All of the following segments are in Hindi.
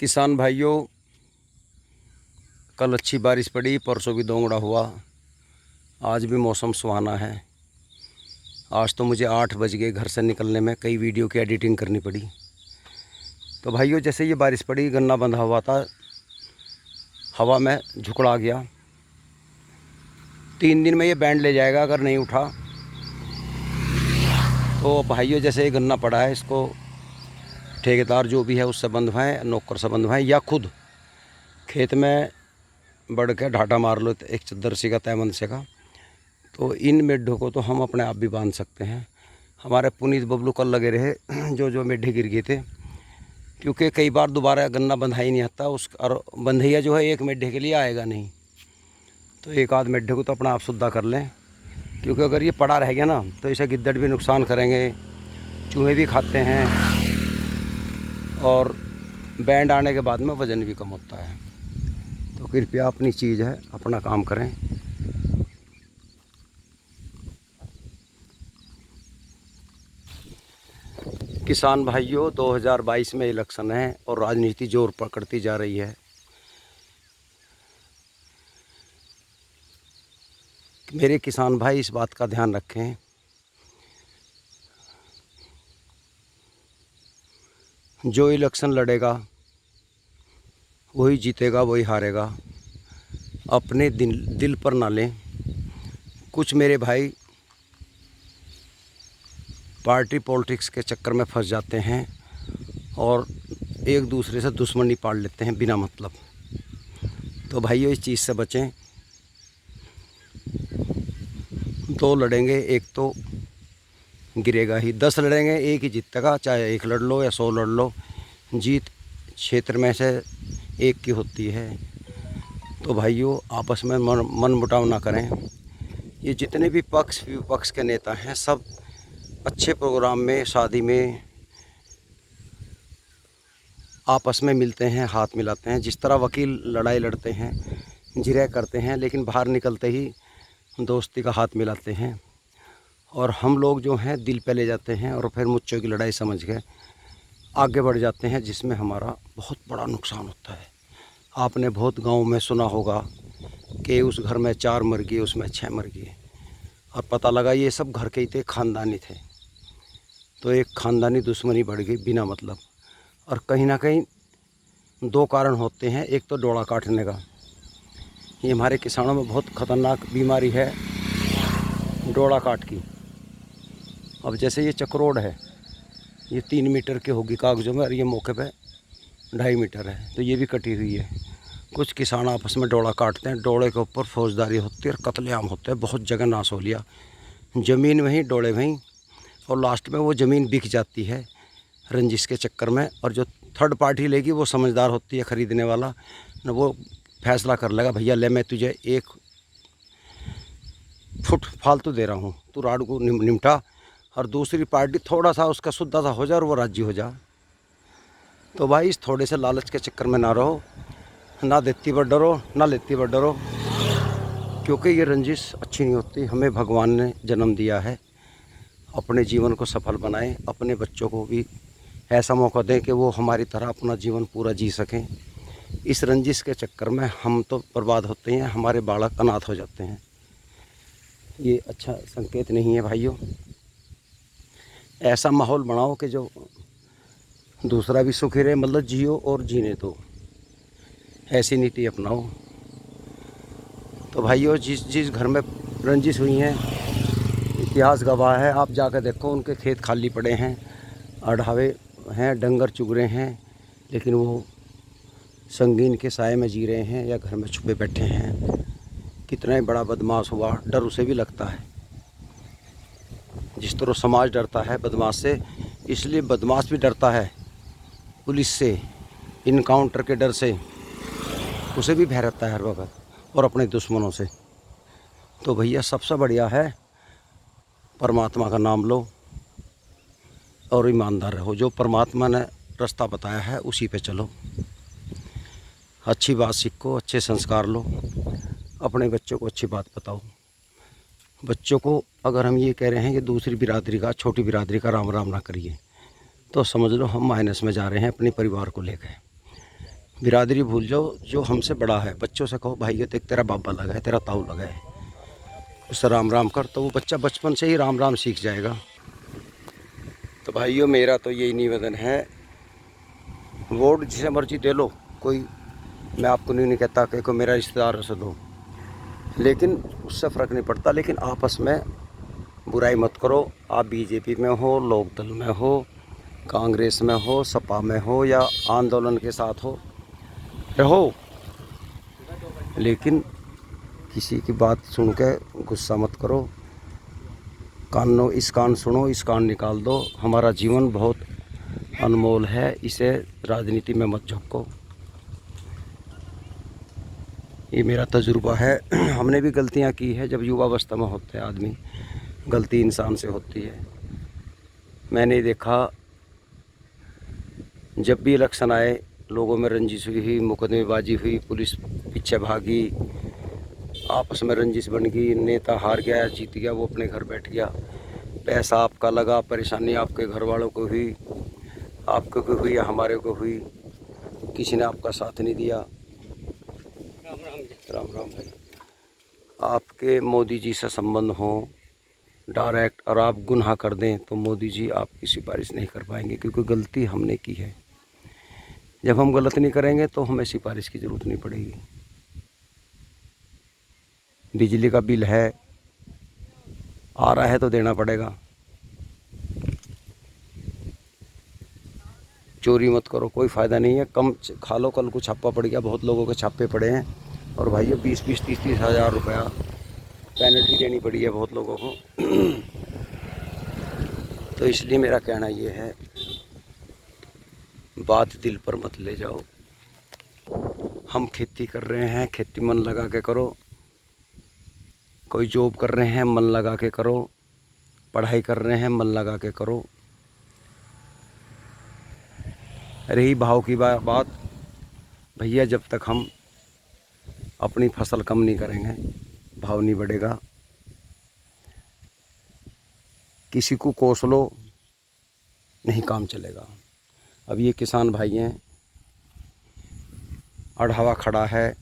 किसान भाइयों, कल अच्छी बारिश पड़ी, परसों भी दोंगड़ा हुआ, आज भी मौसम सुहाना है। आज तो मुझे 8 बज गए घर से निकलने में, कई वीडियो की एडिटिंग करनी पड़ी। तो भाइयों, जैसे ये बारिश पड़ी, गन्ना बंधा हुआ था, हवा में झुकड़ा गया। 3 दिन में ये बैंड ले जाएगा अगर नहीं उठा। तो भाइयों, जैसे ये गन्ना पड़ा है, इसको ठेकेदार जो भी है उससे बंधवाएं, नौकर से बंधवाएं, या खुद खेत में बढ़ के ढाटा मार लो एक चद्दर सी का, तैमंद से का। तो इन मेढों को तो हम अपने आप भी बांध सकते हैं। हमारे पुनीत बबलू कल लगे रहे जो मेढे गिर गए थे, क्योंकि कई बार दोबारा गन्ना बंधा ही नहीं आता और बंधैया जो है एक मेढे के लिए आएगा नहीं। तो एक आध मेढे को तो अपना आप शुद्धा कर लें, क्योंकि अगर ये पड़ा रह गया ना तो इसे गिद्दड़ भी नुकसान करेंगे, चूहे भी खाते हैं, और बैंड आने के बाद में वज़न भी कम होता है। तो कृपया अपनी चीज़ है, अपना काम करें। किसान भाइयों, 2022 में इलेक्शन है और राजनीति जोर पकड़ती जा रही है। मेरे किसान भाई इस बात का ध्यान रखें, जो इलेक्शन लड़ेगा वही जीतेगा, वही हारेगा। अपने दिल पर ना लें। कुछ मेरे भाई पार्टी पॉलिटिक्स के चक्कर में फंस जाते हैं और एक दूसरे से दुश्मनी पाल लेते हैं बिना मतलब। तो भाइयों, इस चीज़ से बचें। 2 लड़ेंगे, एक तो गिरेगा ही। 10 लड़ेंगे, एक ही जीतेगा। चाहे 1 लड़ लो या 100 लड़ लो, जीत क्षेत्र में से एक की होती है। तो भाइयों, आपस में मन मुटाव ना करें। ये जितने भी पक्ष विपक्ष के नेता हैं, सब अच्छे प्रोग्राम में, शादी में आपस में मिलते हैं, हाथ मिलाते हैं। जिस तरह वकील लड़ाई लड़ते हैं, जिरह करते हैं, लेकिन बाहर निकलते ही दोस्ती का हाथ मिलाते हैं। और हम लोग जो हैं दिल पे ले जाते हैं और फिर मुच्चों की लड़ाई समझ के आगे बढ़ जाते हैं, जिसमें हमारा बहुत बड़ा नुकसान होता है। आपने बहुत गाँव में सुना होगा कि उस घर में 4 मर गए, उसमें 6 मर गए, और पता लगा ये सब घर के ही थे, ख़ानदानी थे। तो एक ख़ानदानी दुश्मनी बढ़ गई बिना मतलब। और कहीं ना कहीं 2 कारण होते हैं। एक तो डोड़ा काटने का, ये हमारे किसानों में बहुत ख़तरनाक बीमारी है, डोड़ा काट की। अब जैसे ये चक्रोड है, ये 3 मीटर की होगी कागज़ों में, और ये मौके पे 2.5 मीटर है, तो ये भी कटी हुई है। कुछ किसान आपस में डोड़ा काटते हैं, डोड़े के ऊपर फौजदारी होती है और कत्लेआम होते हैं। बहुत जगह नाश हो लिया, ज़मीन वहीं, डोड़े वहीं, और लास्ट में वो ज़मीन बिक जाती है रंजिश के चक्कर में। और जो थर्ड पार्टी लेगी वो समझदार होती है, ख़रीदने वाला न, वो फैसला कर लेगा, भैया ले, मैं तुझे 1 फुट फालतू दे रहा हूँ, तू राड को निमटा। और दूसरी पार्टी थोड़ा सा उसका शुद्धा सा हो जा और वो राजी हो जा। तो भाई, इस थोड़े से लालच के चक्कर में ना रहो, ना देती पर डरो, ना लेती पर डरो, क्योंकि ये रंजिश अच्छी नहीं होती। हमें भगवान ने जन्म दिया है, अपने जीवन को सफल बनाएं, अपने बच्चों को भी ऐसा मौका दें कि वो हमारी तरह अपना जीवन पूरा जी सकें। इस रंजिश के चक्कर में हम तो बर्बाद होते हैं, हमारे बालक अनाथ हो जाते हैं। ये अच्छा संकेत नहीं है भाइयों। ऐसा माहौल बनाओ कि जो दूसरा भी सुखी रहे, मतलब जियो और जीने दो, ऐसी नीति अपनाओ। तो भाइयों, जिस घर में रंजिश हुई हैं, इतिहास गवाह है, आप जाकर देखो, उनके खेत खाली पड़े हैं, अढ़ावे हैं, डंगर चुग रहे हैं, लेकिन वो संगीन के साए में जी रहे हैं या घर में छुपे बैठे हैं। कितना ही बड़ा बदमाश हुआ, डर उसे भी लगता है। जिस तरह समाज डरता है बदमाश से, इसलिए बदमाश भी डरता है पुलिस से, इनकाउंटर के डर से उसे भी भय रहता है हर वक्त, और अपने दुश्मनों से। तो भैया, सबसे बढ़िया है परमात्मा का नाम लो और ईमानदार रहो। जो परमात्मा ने रास्ता बताया है उसी पे चलो, अच्छी बात सीखो, अच्छे संस्कार लो, अपने बच्चों को अच्छी बात बताओ। बच्चों को अगर हम ये कह रहे हैं कि दूसरी बिरादरी का, छोटी बिरादरी का राम राम ना करिए, तो समझ लो हम माइनस में जा रहे हैं अपने परिवार को लेकर। बिरादरी भूल जाओ, जो हमसे बड़ा है बच्चों से कहो भाई ये तो तेरा बाबा लगा है, तेरा ताऊ लगा है, उससे राम राम कर, तो वो बच्चा बचपन से ही राम राम सीख जाएगा। तो भाइयों मेरा तो यही निवेदन है, वोट जिसे मर्जी दे लो, कोई मैं आपको नहीं कहता कि कोई मेरा रिश्तेदार से दो, लेकिन उससे फ़र्क नहीं पड़ता, लेकिन आपस में बुराई मत करो। आप बीजेपी में हो, लोकदल में हो, कांग्रेस में हो, सपा में हो या आंदोलन के साथ हो रहो, लेकिन किसी की बात सुन के गुस्सा मत करो। इस कान सुनो, इस कान निकाल दो। हमारा जीवन बहुत अनमोल है, इसे राजनीति में मत झोंको। ये मेरा तजुर्बा है। हमने भी गलतियां की है, जब युवावस्था में होते हैं आदमी, गलती इंसान से होती है। मैंने देखा जब भी इलेक्शन आए, लोगों में रंजिश हुई, मुकदमेबाजी हुई, पुलिस पीछे भागी, आपस में रंजिश बन गई, नेता हार गया, जीत गया, वो अपने घर बैठ गया, पैसा आपका लगा, परेशानी आपके घर वालों को हुई, आपको को हुई या हमारे को हुई, किसी ने आपका साथ नहीं दिया। राम राम भाई। आपके मोदी जी से संबंध हो डायरेक्ट और आप गुनाह कर दें तो मोदी जी आपकी सिफारिश नहीं कर पाएंगे, क्योंकि गलती हमने की है। जब हम गलत नहीं करेंगे तो हमें सिफारिश की ज़रूरत नहीं पड़ेगी। बिजली का बिल है, आ रहा है तो देना पड़ेगा। चोरी मत करो, कोई फ़ायदा नहीं है। कम खा लो, कल को छापा पड़ गया, बहुत लोगों के छापे पड़े हैं, और भाई 20-20, 30-30 हज़ार रुपया पेनल्टी देनी पड़ी है बहुत लोगों को। तो इसलिए मेरा कहना ये है, बात दिल पर मत ले जाओ। हम खेती कर रहे हैं, खेती मन लगा के करो। कोई जॉब कर रहे हैं, मन लगा के करो। पढ़ाई कर रहे हैं, मन लगा के करो। रही भाव की बात, भैया जब तक हम अपनी फसल कम नहीं करेंगे, भाव नहीं बढ़ेगा। किसी को कोस लो, नहीं काम चलेगा। अब ये किसान भाई हैं, अढ़ावा खड़ा है,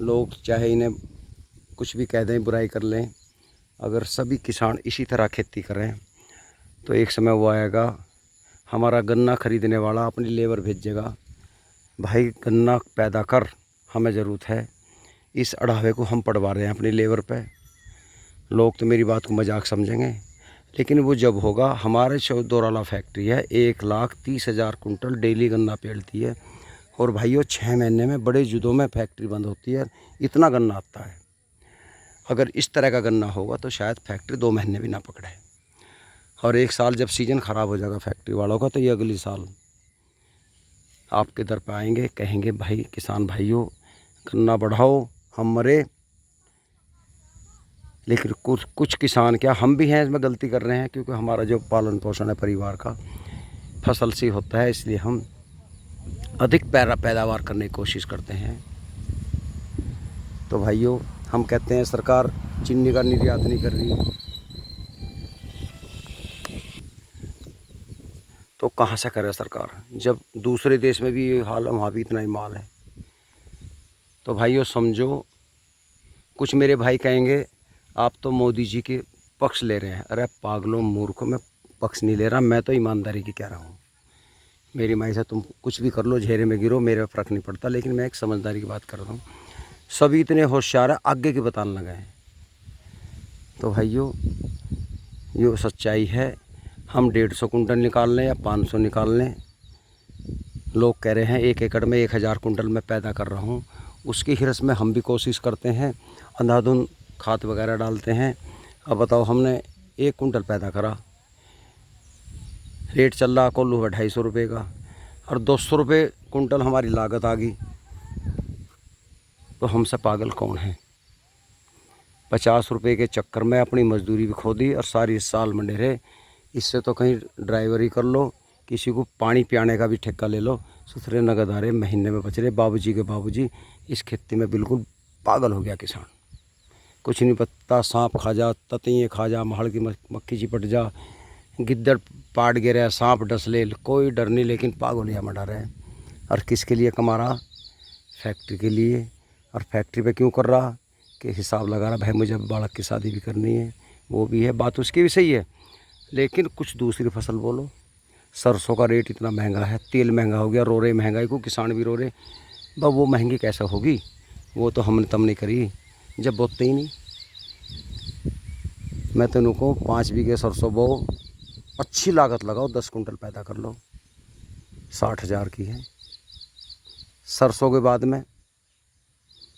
लोग चाहे इन्हें कुछ भी कह दें, बुराई कर लें, अगर सभी किसान इसी तरह खेती करें तो एक समय वो आएगा, हमारा गन्ना खरीदने वाला अपनी लेबर भेजेगा, भाई गन्ना पैदा कर, हमें ज़रूरत है। इस अढ़ावे को हम पड़वा रहे हैं अपनी लेबर पे। लोग तो मेरी बात को मजाक समझेंगे, लेकिन वो जब होगा, हमारे चौदोराला फैक्ट्री है, 1,30,000 कुंटल डेली गन्ना पेलती है, और भाइयों 6 महीने में बड़े जुदों में फैक्ट्री बंद होती है, इतना गन्ना आता है। अगर इस तरह का गन्ना होगा तो शायद फैक्ट्री 2 महीने भी ना पकड़े, और एक साल जब सीजन ख़राब हो जाएगा फैक्ट्री वालों का, तो ये अगली साल आपके दर पर आएंगे, कहेंगे भाई किसान भाइयों गन्ना बढ़ाओ, हम मरे। लेकिन कुछ किसान, क्या हम भी हैं इसमें गलती कर रहे हैं, क्योंकि हमारा जो पालन पोषण है परिवार का फसल से होता है, इसलिए हम अधिक पैदावार करने की कोशिश करते हैं। तो भाइयों हम कहते हैं सरकार चीनी का निर्यात नहीं कर रही, तो कहाँ से करे सरकार, जब दूसरे देश में भी ये हाल है, वहाँ भी इतना ही माल है। तो भाइयों समझो, कुछ मेरे भाई कहेंगे आप तो मोदी जी के पक्ष ले रहे हैं। अरे पागलों मूर्खों, मैं पक्ष नहीं ले रहा, मैं तो ईमानदारी की कह रहा हूँ। मेरी माई से तुम कुछ भी कर लो, झेरे में गिरो, मेरे फ़र्क नहीं पड़ता, लेकिन मैं एक समझदारी की बात कर रहा हूँ। सभी इतने होशियार है, आगे की बताने लगे हैं। तो भाइयों ये सच्चाई है, हम 150 कुंटल निकाल लें या 500 निकाल लें, लोग कह रहे हैं 1 एकड़ में 1000 कुंटल मैं पैदा कर रहा हूँ, उसकी हिरस में हम भी कोशिश करते हैं, अंधाधुंध खाद वगैरह डालते हैं। अब बताओ, हमने 1 कुंटल पैदा करा, रेट चल रहा कोल्लू है 250 रुपये का, और 200 रुपये कुंटल हमारी लागत आ गई, तो हमसे पागल कौन है। 50 रुपये के चक्कर में अपनी मजदूरी भी खो दी और सारी साल मंडे रहे। इससे तो कहीं ड्राइवरी कर लो, किसी को पानी पियाने का भी ठेका ले लो, सुथरे नगद आ रहे, महीने में बच रहे। बाबूजी के बाबूजी इस खेती में बिल्कुल पागल हो गया किसान, कुछ नहीं पता, सांप खा जा, ततैये खा जा, महड़ की मक्खी चिपट जा, गिद्दड़ पाट गिरे, सांप डस ले, कोई डर नहीं, लेकिन पागलिया में डर है। और किसके लिए कमा रहा? फैक्ट्री के लिए। और फैक्ट्री पे क्यों कर रहा? कि हिसाब लगा रहा, भाई मुझे बालक की शादी भी करनी है, वो भी है, बात उसकी भी सही है। लेकिन कुछ दूसरी फसल बोलो। सरसों का रेट इतना महंगा है, तेल महंगा हो गया, रो रहे महंगाई को, किसान भी रो रहे। बस वो महंगी कैसे होगी? वो तो हमने तम नहीं करी जब बोते ही नहीं। मैं तो उनको 5 बीघे सरसों बो, अच्छी लागत लगाओ, 10 कुंटल पैदा कर लो, 60,000 की है। सरसों के बाद में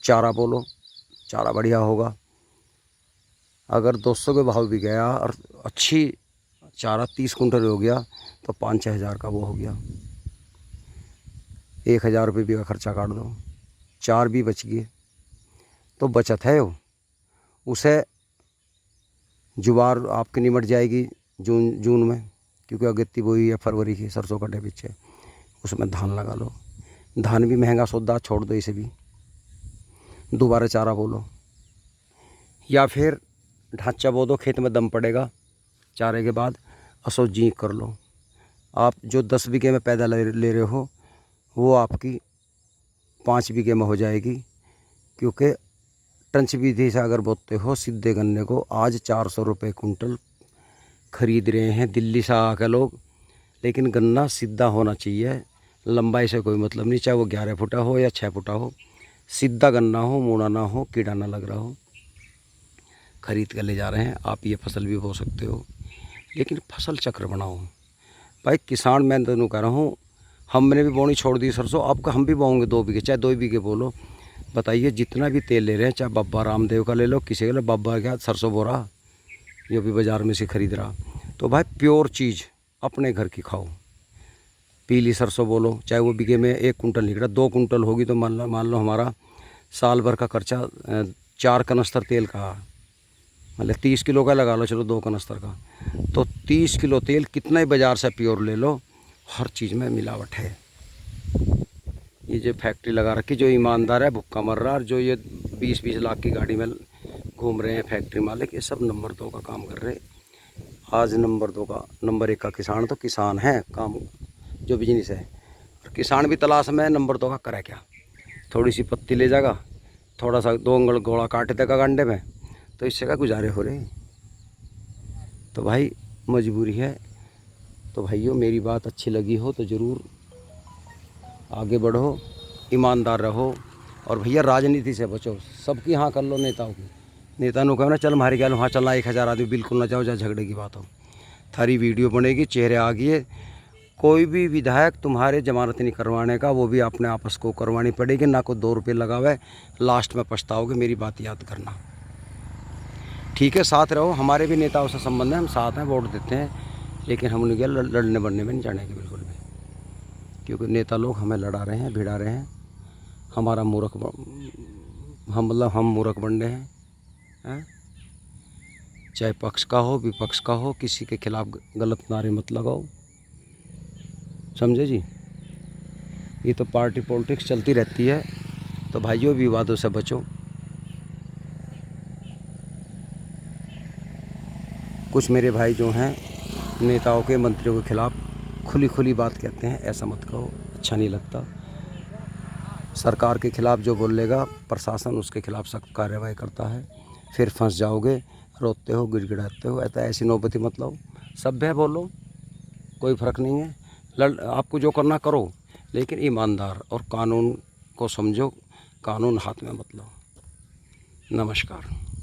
चारा बोलो, चारा बढ़िया होगा। अगर 200 के भाव भी गया और अच्छी चारा 30 कुंटल हो गया तो 5-6 हज़ार का वो हो गया। 1,000 रुपये भी का खर्चा काट दो, 4 भी बच गए तो बचत है वो। उसे जुवार आपकी निमट जाएगी जून में, क्योंकि अगत्ती बोई है फरवरी की सरसों कटे पीछे, उसमें धान लगा लो। धान भी महंगा सौदा, छोड़ दो इसे भी, दोबारा चारा बोलो, या फिर ढांचा बो दो, खेत में दम पड़ेगा चारे के बाद, असो जी कर लो। आप जो 10 बीघे में पैदा ले रहे हो वो आपकी 5 बीघे में हो जाएगी, क्योंकि टंच विधि से अगर बोते हो सीधे गन्ने को आज 400 रुपये कुंटल खरीद रहे हैं दिल्ली से आकर लोग। लेकिन गन्ना सीधा होना चाहिए, लंबाई से कोई मतलब नहीं, चाहे वो 11 फुटा हो या 6 फुटा हो, सीधा गन्ना हो, मुड़ा ना हो, कीड़ा ना लग रहा हो, खरीद कर ले जा रहे हैं। आप ये फसल भी बो सकते हो, लेकिन फसल चक्र बनाओ भाई। किसान, मैं तो कह रहा हूँ, हमने भी बोनी छोड़ दी सरसों, अब हम भी बोएंगे 2 बीघे, चाहे 2 बीघे बोलो। बताइए, जितना भी तेल ले रहे हैं, चाहे बाबा रामदेव का ले लो, किसी का ले, बाबा क्या सरसों बो रहा, जो भी बाज़ार में से खरीद रहा। तो भाई प्योर चीज़ अपने घर की खाओ। पीली सरसों बोलो, चाहे वो बीघे में 1 कुंटल निकला, 2 कुंटल होगी तो मान लो हमारा साल भर का खर्चा 4 कनस्तर तेल का, मतलब 30 किलो का लगा लो, चलो 2 कनस्तर का, तो 30 किलो तेल कितना ही बाज़ार से प्योर ले लो, हर चीज़ में मिलावट है। ये जो फैक्ट्री लगा रखी, जो ईमानदार है भुक्का मर रहा, और जो ये 20-20 लाख की गाड़ी में घूम रहे हैं फैक्ट्री मालिक, ये सब नंबर 2 का काम कर रहे हैं। आज नंबर 1 का किसान तो किसान है, काम जो बिजनेस है। और किसान भी तलाश में नंबर 2 का करे क्या? थोड़ी सी पत्ती ले जाएगा, थोड़ा सा 2 अंगल घोड़ा काट देगा गंडे में, तो इससे क्या गुजारे हो रहे? तो भाई मजबूरी है। तो भाइयों, मेरी बात अच्छी लगी हो तो ज़रूर आगे बढ़ो, ईमानदार रहो, और भैया राजनीति से बचो। सबकी हाँ कर लो, नेताओं की। नेता नु कहो ना, चल हमारे क्या लो, हाँ चलना 1000 आदमी, बिल्कुल ना जाओ, जहाँ झगड़े की बात हो। थारी वीडियो बनेगी, चेहरे आ गए, कोई भी विधायक तुम्हारे जमानत नहीं करवाने का, वो भी अपने आपस को करवानी पड़ेगी, ना को 2 रुपये लगावे, लास्ट में पछताओगे। मेरी बात याद करना, ठीक है? साथ रहो, हमारे भी नेताओं से संबंध है, हम साथ हैं, वोट देते हैं, लेकिन हम उन्हें लड़ने बढ़ने में नहीं जानेंगे बिल्कुल भी, क्योंकि नेता लोग हमें लड़ा रहे हैं, भिड़ा रहे हैं, हमारा मूर्ख, हम मूर्ख बन रहे हैं। चाहे पक्ष का हो विपक्ष का हो, किसी के खिलाफ गलत नारे मत लगाओ, समझे जी? ये तो पार्टी पॉलिटिक्स चलती रहती है, तो भाइयों विवादों से बचो। कुछ मेरे भाई जो हैं नेताओं के, मंत्रियों के खिलाफ खुली बात कहते हैं, ऐसा मत कहो, अच्छा नहीं लगता। सरकार के खिलाफ जो बोलेगा, प्रशासन उसके खिलाफ सख्त कार्रवाई करता है, फिर फंस जाओगे, रोते हो, गिड़गिड़ाते हो। ऐसी नौबती मत लो, सभ्य बोलो, कोई फ़र्क नहीं है। आपको जो करना करो, लेकिन ईमानदार, और कानून को समझो, कानून हाथ में मत लो। नमस्कार।